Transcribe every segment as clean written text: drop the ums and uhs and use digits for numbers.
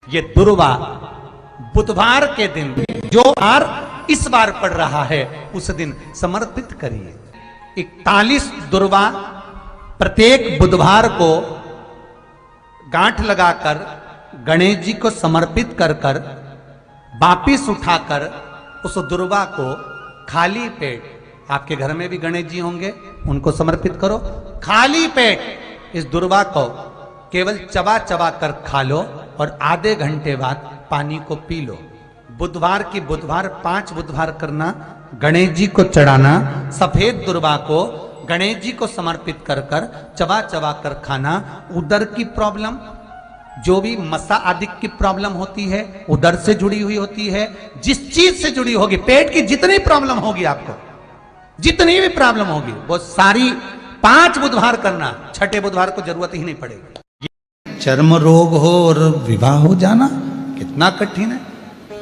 ये दुर्वा बुधवार के दिन जो बार इस बार पड़ रहा है उस दिन समर्पित करिए। 41 दुर्वा प्रत्येक बुधवार को गांठ लगाकर गणेश जी को समर्पित कर कर वापिस उठाकर उस दुर्वा को खाली पेट, आपके घर में भी गणेश जी होंगे उनको समर्पित करो, खाली पेट इस दुर्वा को केवल चबा चबा कर खा लो और आधे घंटे बाद पानी को पी लो। बुधवार की बुधवार 5 बुधवार करना, गणेश जी को चढ़ाना, सफेद दुर्वा को गणेश जी को समर्पित कर कर चबा चबा कर खाना। उदर की प्रॉब्लम, जो भी मसा आदि की प्रॉब्लम होती है उदर से जुड़ी हुई होती है, जिस चीज से जुड़ी होगी, पेट की जितनी प्रॉब्लम होगी, आपको जितनी भी प्रॉब्लम होगी वो सारी 5 बुधवार करना, छठे बुधवार को जरूरत ही नहीं पड़ेगी। चर्म रोग हो और विवाह हो जाना कितना कठिन है,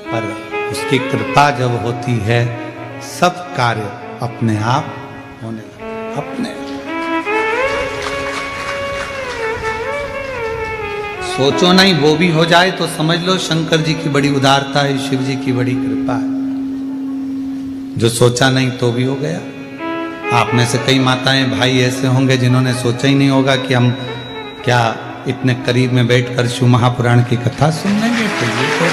पर उसकी कृपा जब होती है सब कार्य अपने आप होने लगते, अपने। सोचो नहीं वो भी हो जाए तो समझ लो शंकर जी की बड़ी उदारता है, शिव जी की बड़ी कृपा है। जो सोचा नहीं तो भी हो गया। आप में से कई माताएं भाई ऐसे होंगे जिन्होंने सोचा ही नहीं होगा कि हम क्या इतने करीब में बैठकर शिव महापुराण की कथा सुन लेंगे। तो ये तो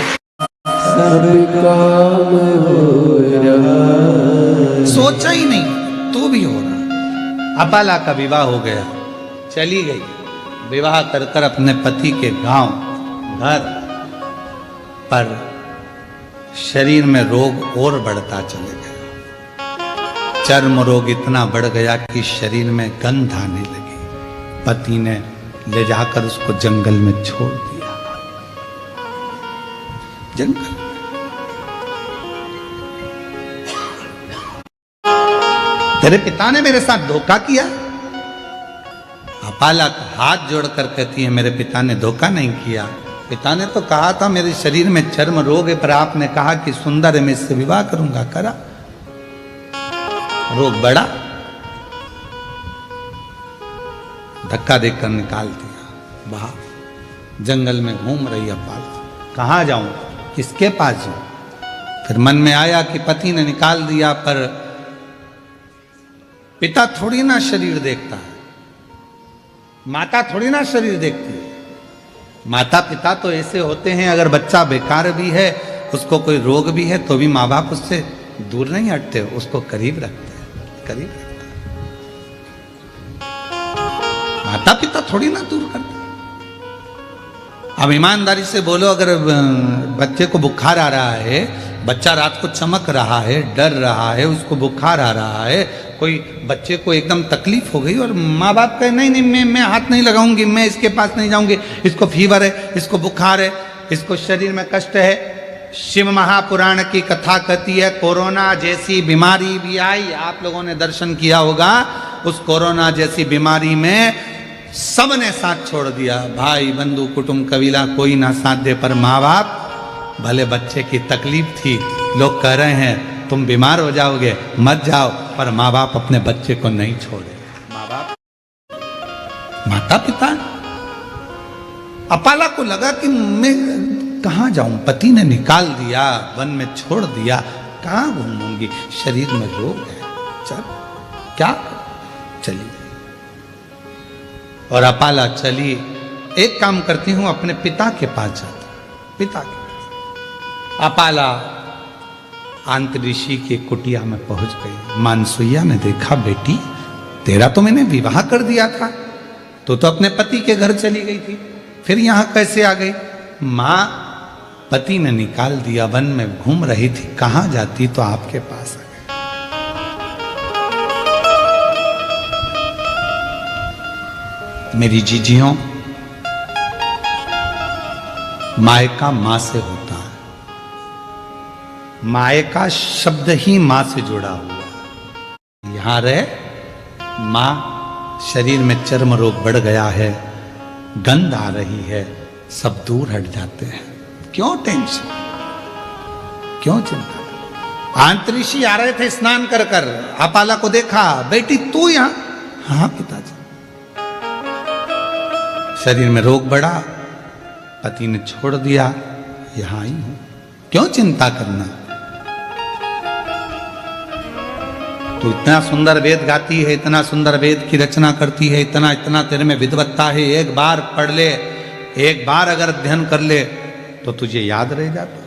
सोचा ही नहीं तो भी हो रहा। अपाला का विवाह हो गया, चली गई, विवाह कर कर अपने पति के गांव घर, पर शरीर में रोग और बढ़ता चले गया। चर्म रोग इतना बढ़ गया कि शरीर में गंध आने लगी। पति ने ले जाकर उसको जंगल में छोड़ दिया। जंगल तेरे पिता ने मेरे साथ धोखा किया। अपाला हाथ जोड़कर कहती है मेरे पिता ने धोखा नहीं किया। पिता ने तो कहा था मेरे शरीर में चर्म रोग है, पर आपने कहा कि सुंदर है मैं इससे विवाह करूंगा, करा, रोग बढ़ा, धक्का देकर निकाल दिया बाहर। जंगल में घूम रही अपाला, कहाँ जाऊं, किसके पास जाऊं। फिर मन में आया कि पति ने निकाल दिया, पर पिता थोड़ी ना शरीर देखता है, माता थोड़ी ना शरीर देखती है। माता पिता तो ऐसे होते हैं, अगर बच्चा बेकार भी है, उसको कोई रोग भी है, तो भी माँ बाप उससे दूर नहीं हटते, उसको करीब रखते हैं, करीब रखते हैं। माता पिता थोड़ी ना दूर करते। अब ईमानदारी से बोलो, अगर बच्चे को बुखार आ रहा है, बच्चा रात को चमक रहा है, डर रहा है, उसको बुखार आ रहा है, कोई बच्चे को एकदम तकलीफ हो गई और माँ बाप कहे नहीं नहीं मैं हाथ नहीं लगाऊंगी, मैं इसके पास नहीं जाऊंगी, इसको फीवर है, इसको बुखार है, इसको शरीर में कष्ट है। शिव महापुराण की कथा कहती है कोरोना जैसी बीमारी भी आई, आप लोगों ने दर्शन किया होगा, उस कोरोना जैसी बीमारी में सबने साथ छोड़ दिया, भाई बंधु कुटुंब कबीला कोई ना साथ दे, पर माँ बाप, भले बच्चे की तकलीफ थी, लोग कह रहे हैं तुम बीमार हो जाओगे मत जाओ, पर माँ बाप अपने बच्चे को नहीं छोड़े। माँ बाप, माता पिता। अपाला को लगा कि मैं कहाँ जाऊं, पति ने निकाल दिया, वन में छोड़ दिया, कहाँ घूमूंगी, शरीर में रोग है, चल क्या, चली। और अपाला चली, एक काम करती हूं अपने पिता के पास जाती, पिता के पास। अपाला आंतऋषि की कुटिया में पहुंच गई। मानसुइया ने देखा, बेटी तेरा तो मैंने विवाह कर दिया था, तो अपने पति के घर चली गई थी, फिर यहां कैसे आ गई। मां, पति ने निकाल दिया, वन में घूम रही थी, कहां जाती तो आपके पास आ गई। मेरी जीजियों, मायका मां से होता है, मायका शब्द ही मां से जुड़ा हुआ। यहां रहे मां, शरीर में चर्म रोग बढ़ गया है, गंध आ रही है, सब दूर हट जाते हैं। क्यों टेंशन, क्यों चिंता। आंतऋषि आ रहे थे स्नान कर कर, अपाला को देखा, बेटी तू यहां, हाँ पिताजी। शरीर में रोग बढ़ा, पति ने छोड़ दिया, यहां ही हूं, क्यों चिंता करना। तू इतना सुंदर वेद गाती है, इतना सुंदर वेद की रचना करती है, इतना इतना तेरे में विद्वत्ता है, एक बार पढ़ ले, एक बार अगर अध्ययन कर ले तो तुझे याद रह जाता।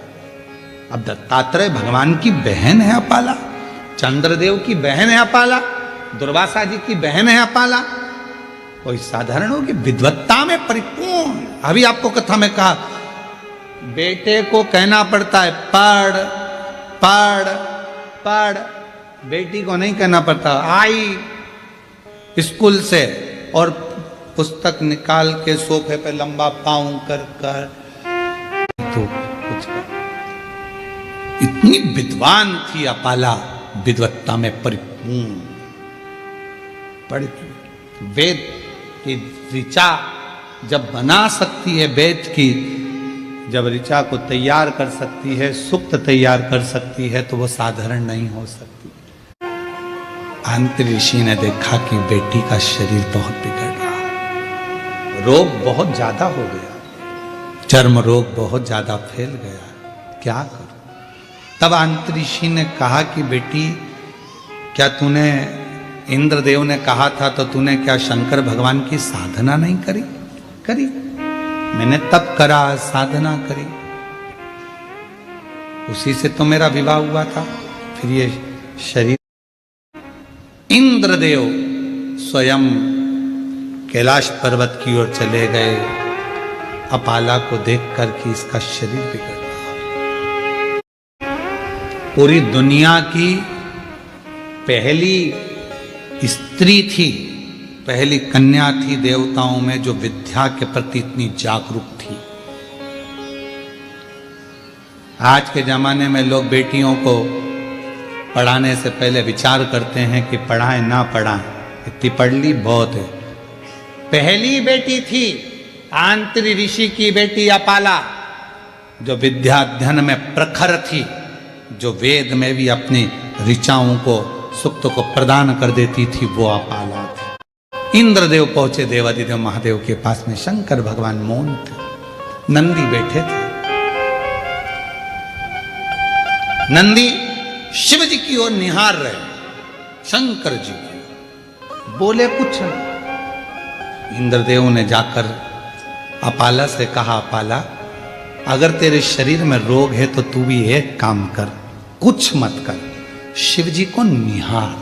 अब दत्तात्रेय भगवान की बहन है अपाला, चंद्रदेव की बहन है अपाला, दुर्वासा जी की बहन है अपाला, कोई साधारण होगी, विद्वत्ता में परिपूर्ण। अभी आपको कथा में कहा, बेटे को कहना पड़ता है पढ़ पढ़ पढ़, बेटी को नहीं कहना पड़ता। आई स्कूल से और पुस्तक निकाल के सोफे पे लंबा पाँव कर कर तो कुछ कर। इतनी विद्वान थी अपाला, विद्वत्ता में परिपूर्ण। वेद की ऋचा जब बना सकती है, वेद की जब ऋचा को तैयार कर सकती है, सुक्त तैयार कर सकती है, तो वो साधारण नहीं हो सकती। अंत ऋषि ने देखा कि बेटी का शरीर बहुत बिगड़ रहा, रोग बहुत ज्यादा हो गया, चर्म रोग बहुत ज्यादा फैल गया, क्या करूं। तब अंत ऋषि ने कहा कि बेटी, क्या तूने, इंद्रदेव ने कहा था तो तूने क्या शंकर भगवान की साधना नहीं करी? करी, मैंने तप करा, साधना करी, उसी से तो मेरा विवाह हुआ था। फिर ये शरीर, इंद्रदेव स्वयं कैलाश पर्वत की ओर चले गए, अपाला को देखकर कि इसका शरीर बिगड़ रहा। पूरी दुनिया की पहली स्त्री थी, पहली कन्या थी देवताओं में जो विद्या के प्रति इतनी जागरूक थी। आज के जमाने में लोग बेटियों को पढ़ाने से पहले विचार करते हैं कि पढ़ाएं ना पढ़ाएं, इतनी पढ़ ली बहुत है। पहली बेटी थी आंत्री ऋषि की बेटी अपाला, जो विद्या अध्ययन में प्रखर थी, जो वेद में भी अपनी ऋचाओं को, सुक्त को प्रदान कर देती थी, वो अपाला थी। इंद्रदेव पहुंचे देवादिदेव महादेव के पास में, शंकर भगवान मौन थे, नंदी बैठे थे। नंदी शिव जी की ओर निहार रहे, शंकर जी की, बोले कुछ नहीं। इंद्रदेव ने जाकर अपाला से कहा, अपाला अगर तेरे शरीर में रोग है तो तू भी एक काम कर, कुछ मत कर, शिव जी को निहार।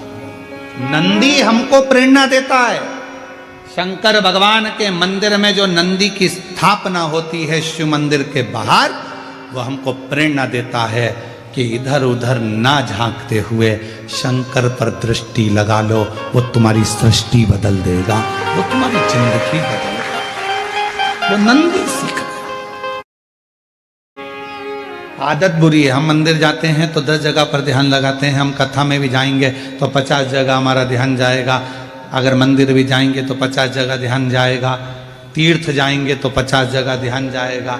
नंदी हमको प्रेरणा देता है। शंकर भगवान के मंदिर में जो नंदी की स्थापना होती है शिव मंदिर के बाहर, वो हमको प्रेरणा देता है कि इधर उधर ना झांकते हुए शंकर पर दृष्टि लगा लो, वो तुम्हारी सृष्टि बदल देगा, वो तुम्हारी जिंदगी बदल देगा। वो नंदी सीख गया। आदत बुरी है, हम मंदिर जाते हैं तो 10 जगह पर ध्यान लगाते हैं, हम कथा में भी जाएंगे तो 50 जगह हमारा ध्यान जाएगा, अगर मंदिर भी जाएंगे तो 50 जगह ध्यान जाएगा, तीर्थ जाएंगे तो 50 जगह ध्यान जाएगा।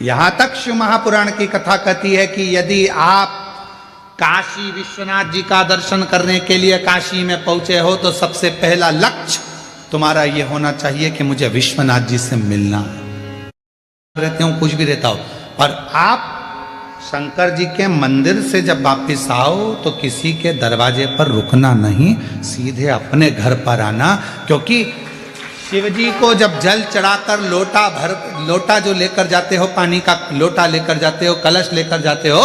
यहां तक शिव महापुराण की कथा कहती है कि यदि आप काशी विश्वनाथ जी का दर्शन करने के लिए काशी में पहुंचे हो तो सबसे पहला लक्ष्य तुम्हारा यह होना चाहिए कि मुझे विश्वनाथ जी से मिलना है। रहते हो, कुछ भी रहता हो, और आप शंकर जी के मंदिर से जब वापिस आओ तो किसी के दरवाजे पर रुकना नहीं, सीधे अपने घर पर आना, क्योंकि शिव जी को जब जल चढ़ाकर लोटा जो लेकर जाते हो, पानी का लोटा लेकर जाते हो, कलश लेकर जाते हो,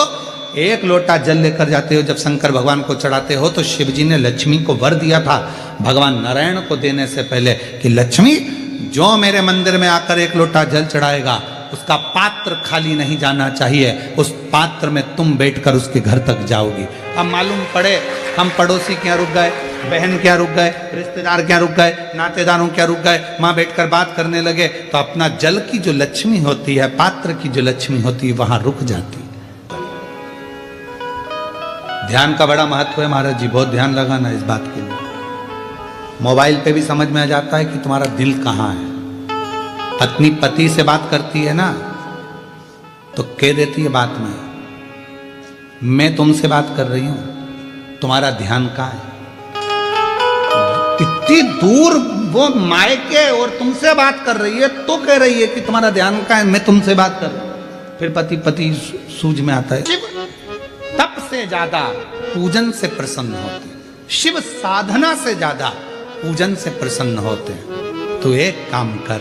एक लोटा जल लेकर जाते हो, जब शंकर भगवान को चढ़ाते हो तो शिव जी ने लक्ष्मी को वर दिया था भगवान नारायण को देने से पहले कि लक्ष्मी जो मेरे मंदिर में आकर एक लोटा जल चढ़ाएगा उसका पात्र खाली नहीं जाना चाहिए, उस पात्र में तुम बैठकर उसके घर तक जाओगी। अब मालूम पड़े हम पड़ोसी क्या रुक गए, बहन क्या रुक गए, रिश्तेदार क्या रुक गए, नातेदारों क्या रुक गए, वहां बैठकर बात करने लगे तो अपना जल की जो लक्ष्मी होती है, पात्र की जो लक्ष्मी होती है, वहां रुक जाती। ध्यान का बड़ा महत्व है महाराज जी, बहुत ध्यान लगाना इस बात के लिए। मोबाइल पे भी समझ में आ जाता है कि तुम्हारा दिल कहाँ है। पत्नी पति से बात करती है ना तो कह देती है बात में, मैं तुमसे बात कर रही हूं, तुम्हारा ध्यान कहाँ है। इतनी दूर वो मायके और तुमसे बात कर रही है तो कह रही है कि तुम्हारा ध्यान का है, मैं तुमसे बात कर रहा हूं। फिर पति पति सूझ में आता है। शिव तप से ज्यादा पूजन से प्रसन्न होते हैं, शिव साधना से ज्यादा पूजन से प्रसन्न होते हैं। तो एक काम कर,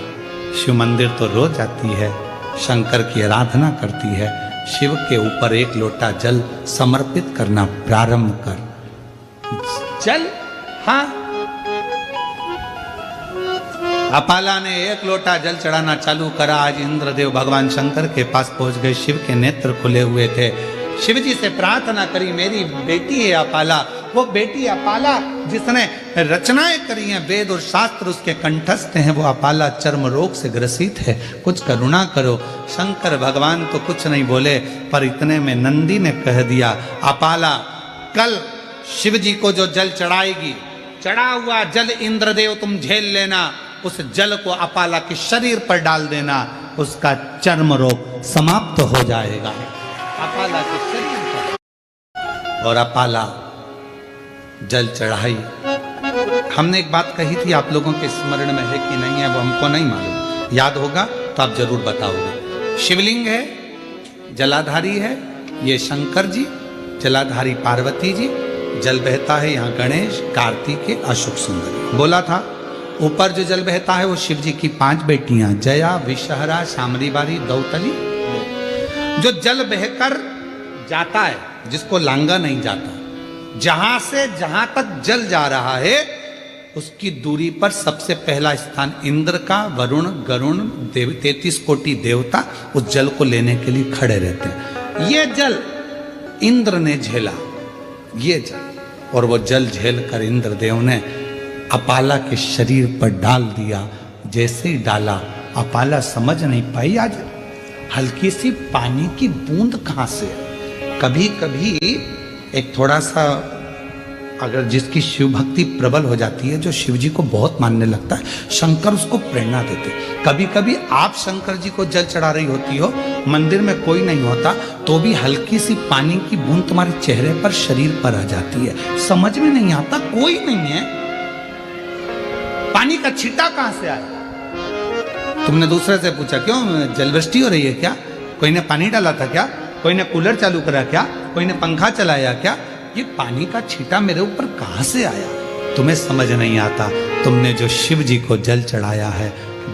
शिव मंदिर तो रोज जाती है, शंकर की आराधना करती है, शिव के ऊपर एक लोटा जल समर्पित करना प्रारंभ कर। जल, हाँ, अपाला ने एक लोटा जल चढ़ाना चालू करा। आज इंद्रदेव भगवान शंकर के पास पहुंच गए, शिव के नेत्र खुले हुए थे। शिव जी से प्रार्थना करी, मेरी बेटी है अपाला, वो बेटी अपाला जिसने रचनाएं करी हैं, वेद और शास्त्र उसके कंठस्थ हैं, वो अपाला चर्म रोग से ग्रसित है, कुछ करुणा करो। शंकर भगवान तो कुछ नहीं बोले, पर इतने में नंदी ने कह दिया, अपाला कल शिव जी को जो जल चढ़ाएगी, चढ़ा हुआ जल इंद्रदेव तुम झेल लेना, उस जल को अपाला के शरीर पर डाल देना, उसका चर्म रोग समाप्त हो जाएगा। अपाला के शरीर पर। और अपाला जल चढ़ाई। हमने एक बात कही थी, आप लोगों के स्मरण में है कि नहीं है वो हमको नहीं मालूम, याद होगा तो आप जरूर बताओगे। शिवलिंग है, जलाधारी है, ये शंकर जी, जलाधारी पार्वती जी, जल बहता है यहाँ गणेश, कार्तिकेय, अशोक सुंदरी। बोला था ऊपर जो जल बहता है वो शिव जी की 5 बेटियां, जया, विषहरा, शामरी बारी, दौतली। जो जल बहकर जाता है, जिसको लांगा नहीं जाता, जहां से जहां तक जल जा रहा है उसकी दूरी पर सबसे पहला स्थान इंद्र का, वरुण, गरुण, 33 कोटि देवता उस जल को लेने के लिए खड़े रहते हैं। ये जल इंद्र ने झेला, ये जल, और वो जल झेल कर इंद्रदेव ने अपाला के शरीर पर डाल दिया। जैसे ही डाला, अपाला समझ नहीं पाई आज हल्की सी पानी की बूंद कहां से। कभी कभी एक थोड़ा सा अगर जिसकी शिव भक्ति प्रबल हो जाती है, जो शिव जी को बहुत मानने लगता है, शंकर उसको प्रेरणा देते। कभी कभी आप शंकर जी को जल चढ़ा रही होती हो, मंदिर में कोई नहीं होता, तो भी हल्की सी पानी की बूंद तुम्हारे चेहरे पर, शरीर पर आ जाती है, समझ में नहीं आता, कोई नहीं है, पानी का छींटा कहां से आया। तुमने दूसरे से पूछा क्यों जलवृष्टि हो रही है क्या, कोई ने पानी डाला था क्या, कोई ने कूलर चालू करा क्या, कोई ने पंखा चलाया क्या, ये पानी का छींटा मेरे ऊपर कहां से आया। तुम्हें समझ नहीं आता, तुमने जो शिव जी को जल चढ़ाया है,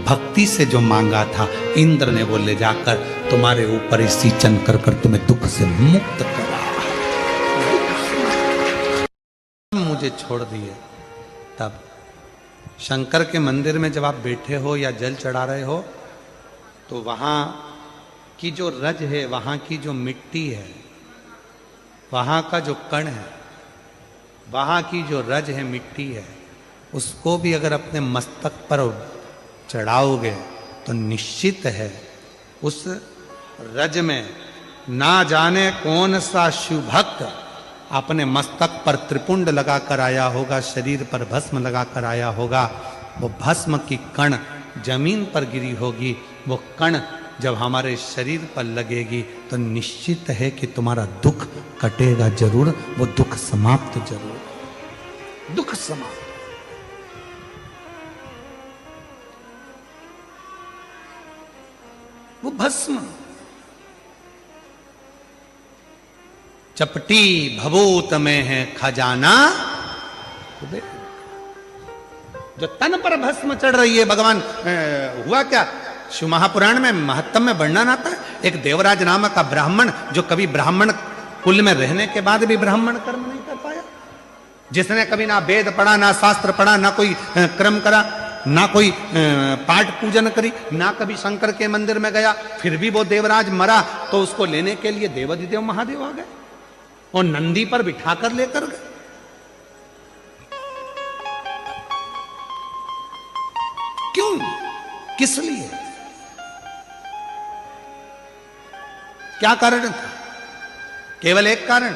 भक्ति से जो मांगा था, इंद्र ने वो ले जाकर तुम्हारे ऊपर ही सिंचन कर कर तुम्हें दुख से मुक्त करा। मुझे छोड़ दिए। तब शंकर के मंदिर में जब आप बैठे हो या जल चढ़ा रहे हो, तो वहां की जो रज है, वहां की जो मिट्टी है, वहां का जो कण है, वहां की जो रज है, मिट्टी है, उसको भी अगर अपने मस्तक पर चढ़ाओगे तो निश्चित है उस रज में ना जाने कौन सा शिव भक्त अपने मस्तक पर त्रिपुंड लगाकर आया होगा, शरीर पर भस्म लगाकर आया होगा। वो भस्म की कण जमीन पर गिरी होगी, वो कण जब हमारे शरीर पर लगेगी तो निश्चित है कि तुम्हारा दुख कटेगा जरूर, वो दुख समाप्त जरूर, दुख समाप्त। वो भस्म चपटी भभूत में है खजाना, जो तन पर भस्म चढ़ रही है। भगवान हुआ क्या, शिव महापुराण में महत्तम में वर्णन आता है, एक देवराज नामक का ब्राह्मण, जो कभी ब्राह्मण कुल में रहने के बाद भी ब्राह्मण कर्म नहीं कर पाया, जिसने कभी ना वेद पढ़ा, ना शास्त्र पढ़ा, ना कोई क्रम करा, ना कोई पाठ पूजन करी, ना कभी शंकर के मंदिर में गया, फिर भी वो देवराज मरा तो उसको लेने के लिए देवाधिदेव महादेव आ गए और नंदी पर बिठाकर लेकर गए। क्यों, किस लिए, क्या कारण था? केवल एक कारण,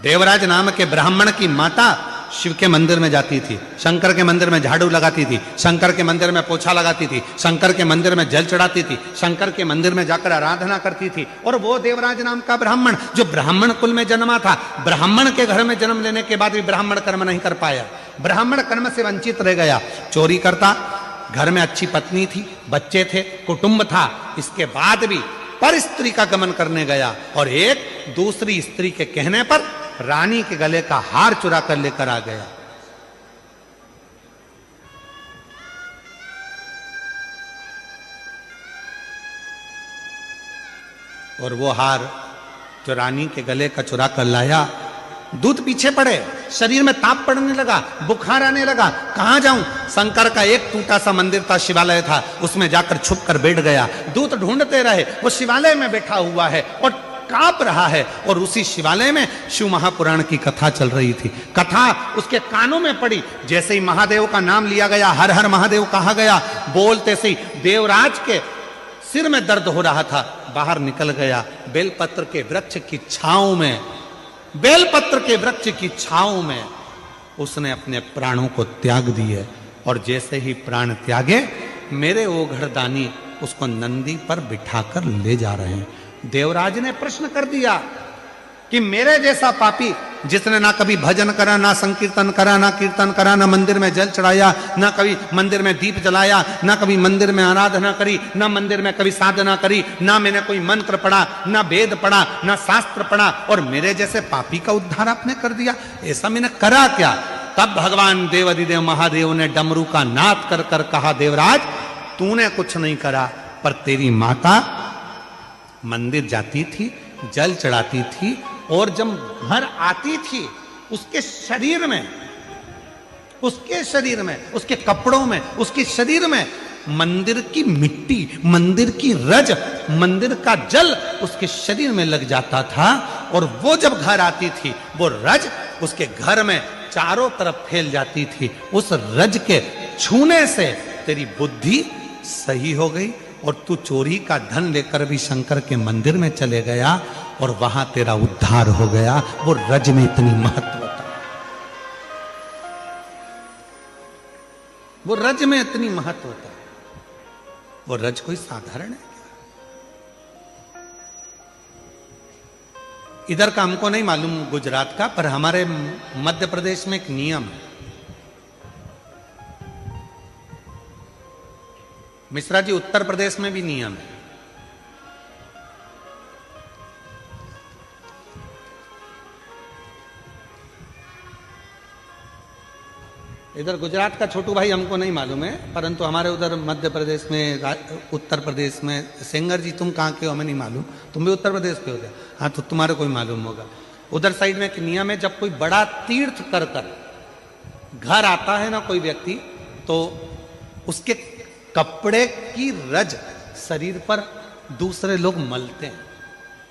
देवराज नाम के ब्राह्मण की माता शिव के मंदिर में जाती थी, शंकर के मंदिर में झाड़ू लगाती थी, शंकर के मंदिर में पोछा लगाती थी, शंकर के मंदिर में जल चढ़ाती थी, शंकर के मंदिर में जाकर आराधना करती थी। और वो देवराज नाम का ब्राह्मण, जो ब्राह्मण कुल में जन्मा था, ब्राह्मण के घर में जन्म लेने के बाद भी ब्राह्मण कर्म नहीं कर पाया, ब्राह्मण कर्म से वंचित रह गया, चोरी करता, घर में अच्छी पत्नी थी, बच्चे थे, कुटुंब था, इसके बाद भी पर स्त्री का गमन करने गया और एक दूसरी स्त्री के कहने पर रानी के गले का हार चुरा कर लेकर आ गया। और वो हार जो रानी के गले का चुरा कर लाया, दूध पीछे पड़े, शरीर में ताप पड़ने लगा, बुखार आने लगा, कहां जाऊं? शंकर का एक टूटा सा मंदिर था, शिवालय था, उसमें जाकर छुप कर बैठ गया। दूत ढूंढते रहे, वो शिवालय में बैठा हुआ है और कांप रहा है। और उसी शिवालय में शिव महापुराण की कथा चल रही थी। कथा उसके कानों में पड़ी, जैसे ही महादेव का नाम लिया गया, हर हर महादेव कहा गया, बोलते से देवराज के सिर में दर्द हो रहा था, बाहर निकल गया। बेलपत्र के वृक्ष की छांव में, बेलपत्र के वृक्ष की छांव में उसने अपने प्राणों को त्याग दिए। और जैसे ही प्राण त्यागे, मेरे ओघड़दानी उसको नंदी पर बिठाकर ले जा रहे हैं। देवराज ने प्रश्न कर दिया कि मेरे जैसा पापी, जिसने ना कभी भजन करा, ना संकीर्तन करा, ना कीर्तन करा, ना मंदिर में जल चढ़ाया, ना कभी मंदिर में दीप जलाया, ना कभी मंदिर में आराधना करी, ना मंदिर में कभी साधना करी, ना मैंने कोई मंत्र पढ़ा, ना वेद पढ़ा, ना शास्त्र पढ़ा, और मेरे जैसे पापी का उद्धार आपने कर दिया? ऐसा मैंने करा क्या? तब भगवान देवाधिदेव महादेव ने डमरू का नाद कर कर कहा, देवराज तूने कुछ नहीं करा, पर तेरी माता मंदिर जाती थी, जल चढ़ाती थी, और जब घर आती थी उसके शरीर में, उसके कपड़ों में, उसके शरीर में मंदिर की मिट्टी, मंदिर की रज, मंदिर का जल उसके शरीर में लग जाता था। और वो जब घर आती थी, वो रज उसके घर में चारों तरफ फैल जाती थी। उस रज के छूने से तेरी बुद्धि सही हो गई और तू चोरी का धन लेकर भी शंकर के मंदिर में चले गया और वहां तेरा उद्धार हो गया। वो रज में इतनी महत्व था, वो रज में इतनी महत्व था। वो रज कोई साधारण है क्या? इधर का हमको नहीं मालूम गुजरात का, पर हमारे मध्य प्रदेश में एक नियम है। मिश्रा जी, उत्तर प्रदेश में भी नियम है। इधर गुजरात का छोटू भाई हमको नहीं मालूम है, परंतु हमारे उधर मध्य प्रदेश में, उत्तर प्रदेश में, सेंगर जी तुम कहाँ के हो हमें नहीं मालूम, तुम भी उत्तर प्रदेश के हो गए, हाँ तो तुम्हारे कोई मालूम होगा। उधर साइड में एक नियम है, जब कोई बड़ा तीर्थ कर कर घर आता है ना कोई व्यक्ति, तो उसके कपड़े की रज शरीर पर दूसरे लोग मलते हैं।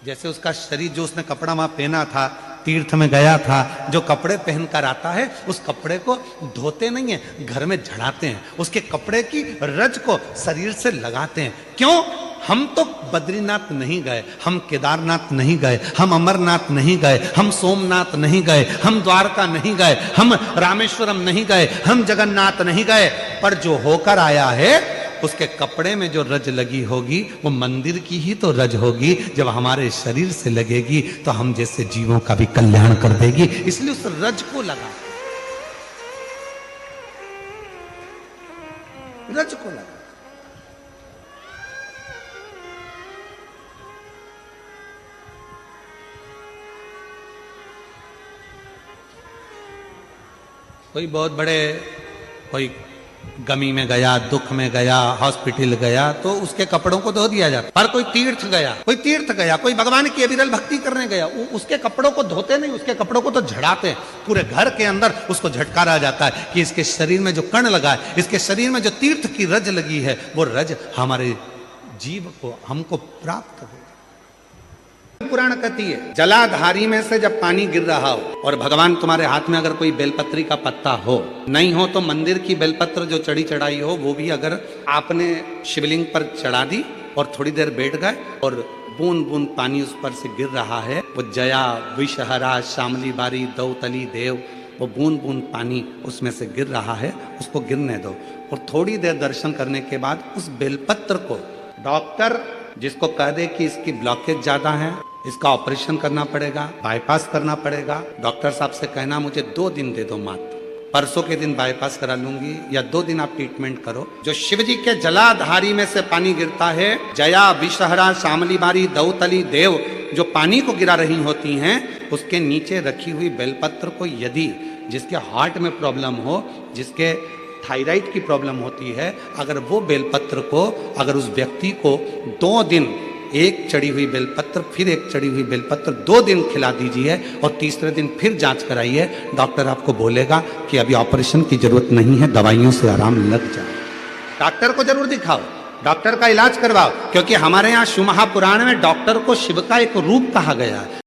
जैसे उसका शरीर, जो उसने कपड़ा वहां पहना था, तीर्थ में गया था, जो कपड़े पहनकर आता है उस कपड़े को धोते नहीं है, घर में झड़ाते हैं, उसके कपड़े की रज को शरीर से लगाते हैं। क्यों? हम तो बद्रीनाथ नहीं गए, हम केदारनाथ नहीं गए, हम अमरनाथ नहीं गए, हम सोमनाथ नहीं गए, हम द्वारका नहीं गए, हम रामेश्वरम नहीं गए, हम जगन्नाथ नहीं गए, पर जो होकर आया है उसके कपड़े में जो रज लगी होगी वो मंदिर की ही तो रज होगी। जब हमारे शरीर से लगेगी तो हम जैसे जीवों का भी कल्याण कर देगी, इसलिए उस रज को लगा, रज को लगा। कोई बहुत बड़े, कोई गमी में गया, दुख में गया, हॉस्पिटल गया, तो उसके कपड़ों को धो दिया जाता। पर कोई तीर्थ गया, कोई भगवान की अविरल भक्ति करने गया, उसके कपड़ों को धोते नहीं, उसके कपड़ों को तो झड़ाते हैं। पूरे घर के अंदर उसको झटकारा जाता है कि इसके शरीर में जो कण लगा है, इसके शरीर में जो तीर्थ की रज लगी है, वो रज हमारे जीव को, हमको प्राप्त हो। पुराण कहती है, जलाधारी में से जब पानी गिर रहा हो और भगवान तुम्हारे हाथ में अगर कोई बेलपत्री का पत्ता हो, नहीं हो तो मंदिर की बेलपत्र जो चढ़ी चढ़ाई हो वो भी अगर आपने शिवलिंग पर चढ़ा दी और थोड़ी देर बैठ गए और बूंद बूंद पानी उस पर से गिर रहा है, वो जया, विषहरा, शामली बारी, दौतली देव, वो बूंद बूंद पानी उसमें से गिर रहा है, उसको गिरने दो। और थोड़ी देर दर्शन करने के बाद उस बेलपत्र को डॉक्टर जिसको कह दे कि इसकी ब्लॉकेज ज्यादा है, इसका ऑपरेशन करना पड़ेगा, बाईपास करना पड़ेगा, डॉक्टर साहब से कहना मुझे 2 दिन दे दो मात्र, परसों के दिन बाईपास करा लूंगी या 2 दिन आप ट्रीटमेंट करो। जो शिव जी के जलाधारी में से पानी गिरता है, जया विषहरा शामली बारी दौतली देव जो पानी को गिरा रही होती हैं, उसके नीचे रखी हुई बेलपत्र को यदि जिसके हार्ट में प्रॉब्लम हो, जिसके थायराइड की प्रॉब्लम होती है, अगर वो बेलपत्र को अगर उस व्यक्ति को 2 दिन एक चढ़ी हुई बेलपत्र फिर एक चढ़ी हुई बेलपत्र 2 दिन खिला दीजिए और तीसरे दिन फिर जांच कराइए, डॉक्टर आपको बोलेगा कि अभी ऑपरेशन की जरूरत नहीं है, दवाइयों से आराम लग जाए। डॉक्टर को जरूर दिखाओ, डॉक्टर का इलाज करवाओ, क्योंकि हमारे यहाँ शिव महापुराण में डॉक्टर को शिव का एक रूप कहा गया है।